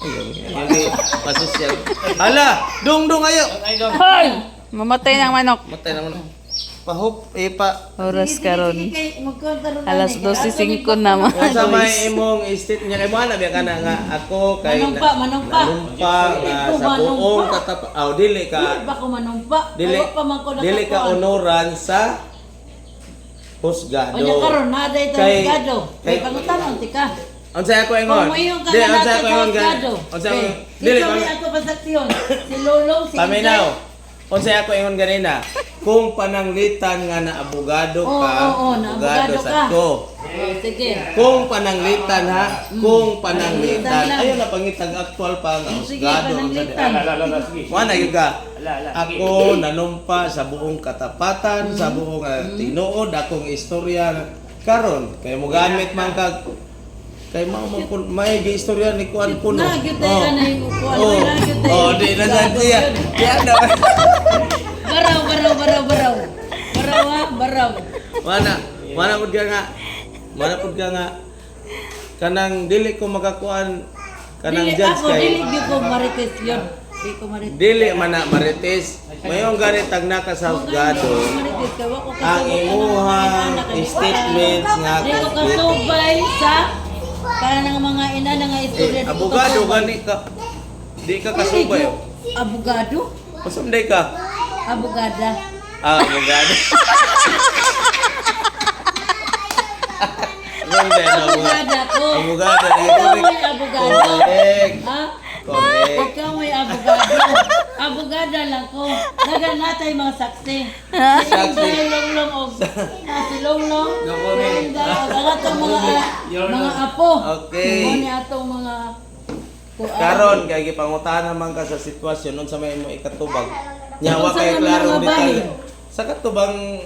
Hindi pasosyal. Hala, dong ayo. Hoy! Mamatay ng manok. Matay naman. Pahup Oras karon. Alas Alas 12:05 na mga Kung sa may guys. imong state niya kay mo na biya kana nga ako kay Manumpa. nanumpa nga sa buong katap dili ka Ba ko manumpa? dili Ayaw pa man ko dili ka nakakuan. onoran sa husgado. Onya karon na day Kay- gado. kay- Kay pangutan tika. Unsay ako ingon? Kung mayong ka Di na unsay ako ingon gado. Unsay dili Dili man ato pasaksyon. Si Lolong si paminaw. Unsay ako ingon ganina? Kung pananglitan nga na abogado ka, na abogado abogado sa ka. ko. Sige. Kung pananglitan ha, kung pananglitan. Pananglitan lang. Ayun na pangitag actual pa nga Sige, abogado. pananglitan. Wala yun ka. Ako nanumpa sa buong katapatan, sa buong tinuod, akong istorya karon kay mo gamit man kag kay may istorya ni kuan kuno. Nagyud tayo ka na yung upuan. Nagyud tayo. Oh, di na sa tiya. Diya na. Baraw. Mana pud ka nga. Mana pud ka nga kanang dili ko makakuan kanang Dili judge ako, dili kay gyud ko marites yun. Dili ko marites. dili man na marites. Mayong ganit tag naka sa husgado. Ang imuhang statements nga Di ko kasubay sa kanang mga ina nga istorya. Di ko abogado kasubay. gani ka. Di ka kasubay. Abogado? Pasumday ka. Abogada. Abogado. Ganda na Abogada ko. Abogado. Ikaw may abogado. Correct. Ha? Correct. Ikaw may abogado. Abogada lang ko. Dagan natay mga saksi. Saksi. Si Longlong o si Longlong. Ang atong mga apo. Okay. Kung ni atong mga Karon kay gipangutanan man ka sa sitwasyon unsa may imong ikatubag. Nyawa Unsa kay man klaro mga bahin? detalye. Sa katubang